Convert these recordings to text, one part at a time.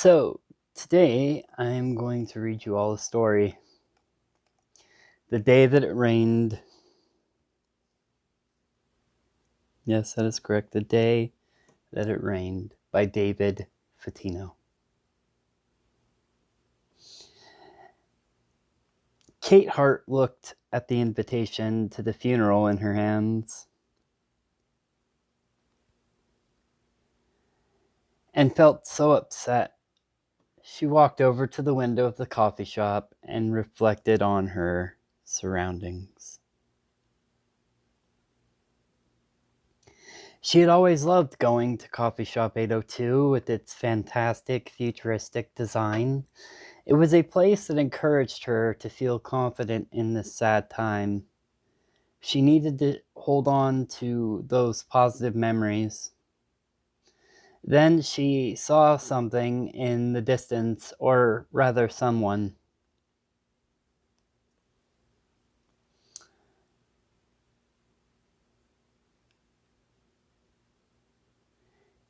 So, today I'm going to read you all a story. The Day That It Rained. Yes, that is correct. The Day That It Rained by David Fatino. Kate Hart looked at the invitation to the funeral in her hands and felt so upset. She walked over to the window of the coffee shop and reflected on her surroundings. She had always loved going to Coffee Shop 802 with its fantastic futuristic design. It was a place that encouraged her to feel confident in this sad time. She needed to hold on to those positive memories. Then she saw something in the distance, or rather someone.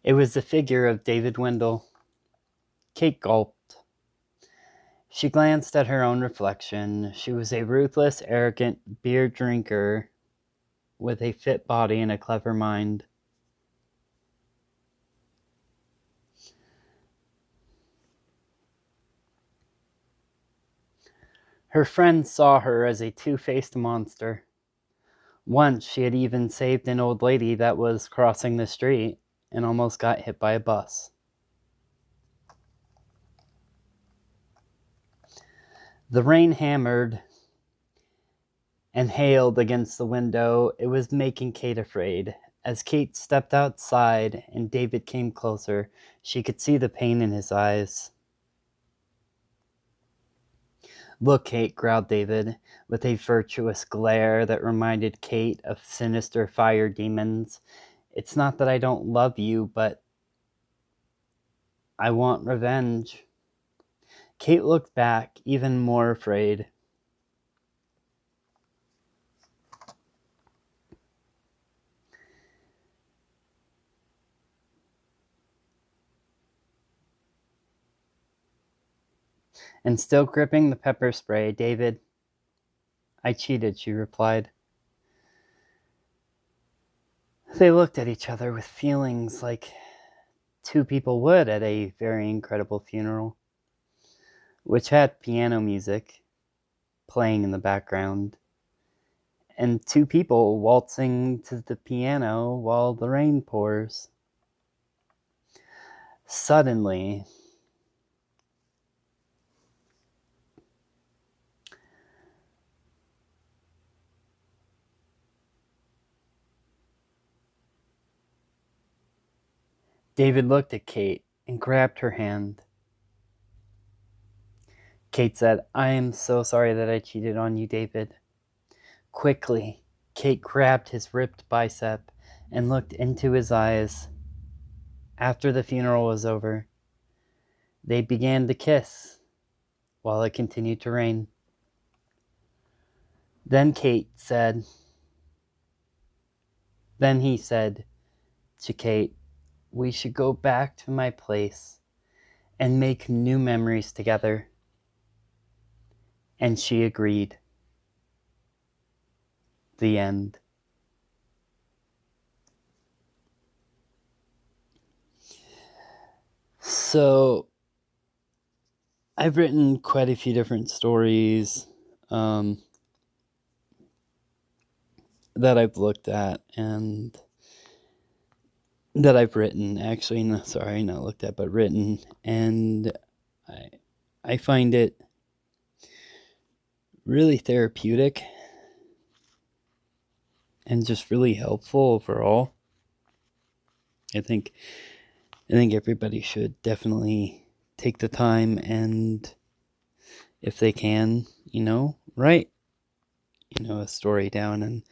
It was the figure of David Wendell. Kate gulped. She glanced at her own reflection. She was a ruthless, arrogant beer drinker with a fit body and a clever mind. Her friends saw her as a two-faced monster. Once she had even saved an old lady that was crossing the street and almost got hit by a bus. The rain hammered and hailed against the window. It was making Kate afraid. As Kate stepped outside and David came closer, she could see the pain in his eyes. "Look, Kate," growled David, with a virtuous glare that reminded Kate of sinister fire demons. "It's not that I don't love you, but I want revenge." Kate looked back, even more afraid. And still gripping the pepper spray, "David, I cheated," she replied. They looked at each other with feelings like two people would at a very incredible funeral, which had piano music playing in the background, and two people waltzing to the piano while the rain pours. Suddenly, David looked at Kate and grabbed her hand. Kate said, "I am so sorry that I cheated on you, David." Quickly, Kate grabbed his ripped bicep and looked into his eyes. After the funeral was over, they began to kiss while it continued to rain. Then he said to Kate, "We should go back to my place and make new memories together." And she agreed. The end. So, I've written quite a few different stories that I've looked at and that I've written. Actually, not looked at, but written. And I find it really therapeutic and just really helpful overall. I think everybody should definitely take the time and, if they can, write, a story down, and,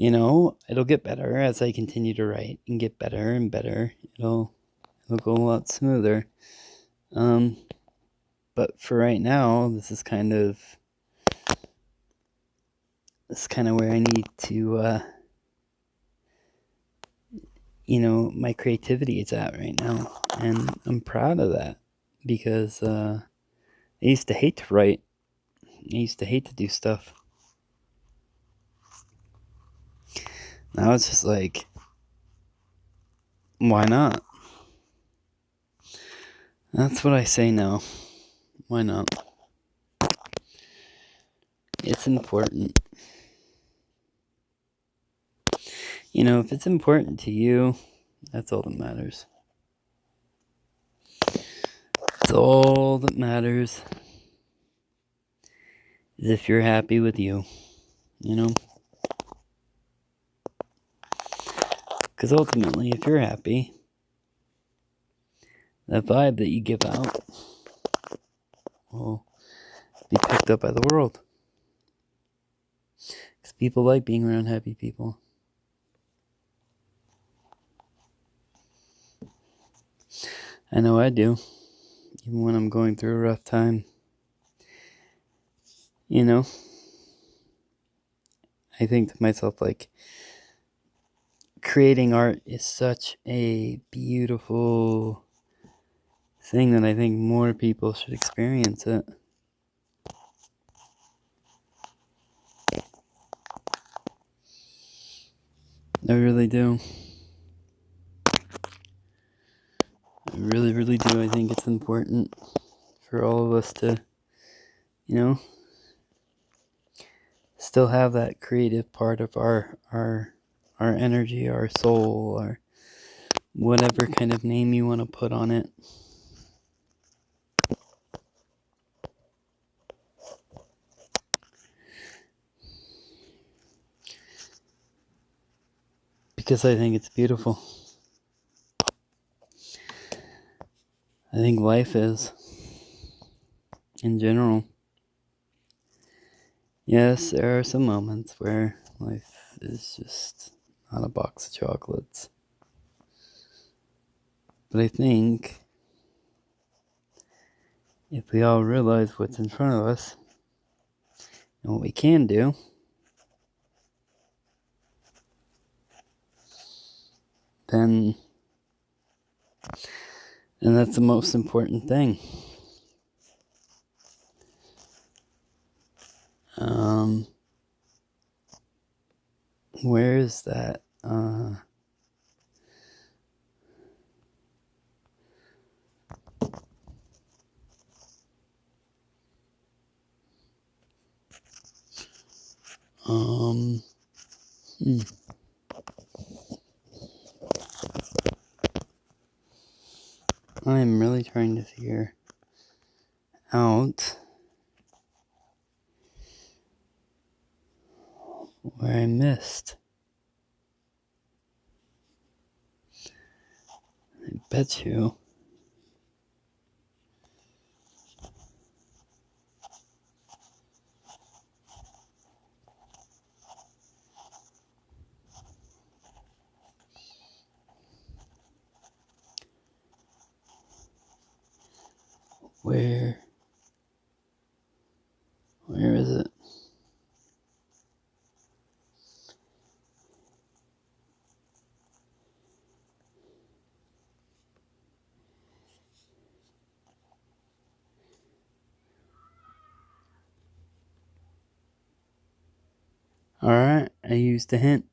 it'll get better as I continue to write and get better and better. It'll go a lot smoother. But for right now, this is kind of where I need to, my creativity is at right now, and I'm proud of that. because I used to hate to write. I used to hate to do stuff. Now it's just like, why not? That's what I say now. Why not? It's important. You know, if it's important to you, that's all that matters. It's all that matters is if you're happy with you, you know? Because ultimately, if you're happy, that vibe that you give out will be picked up by the world. Because people like being around happy people. I know I do. Even when I'm going through a rough time. You know? I think to myself, like, creating art is such a beautiful thing that I think more people should experience it. I really do. I really, really do. I think it's important for all of us to, you know, still have that creative part of our energy, our soul, our whatever kind of name you want to put on it. Because I think it's beautiful. I think life is, in general. Yes, there are some moments where life is just not a box of chocolates. But I think if we all realize what's in front of us and what we can do, then that's the most important thing. Where is that? I'm really trying to figure out where I missed. I bet you. Where is it? Alright, I used a hint.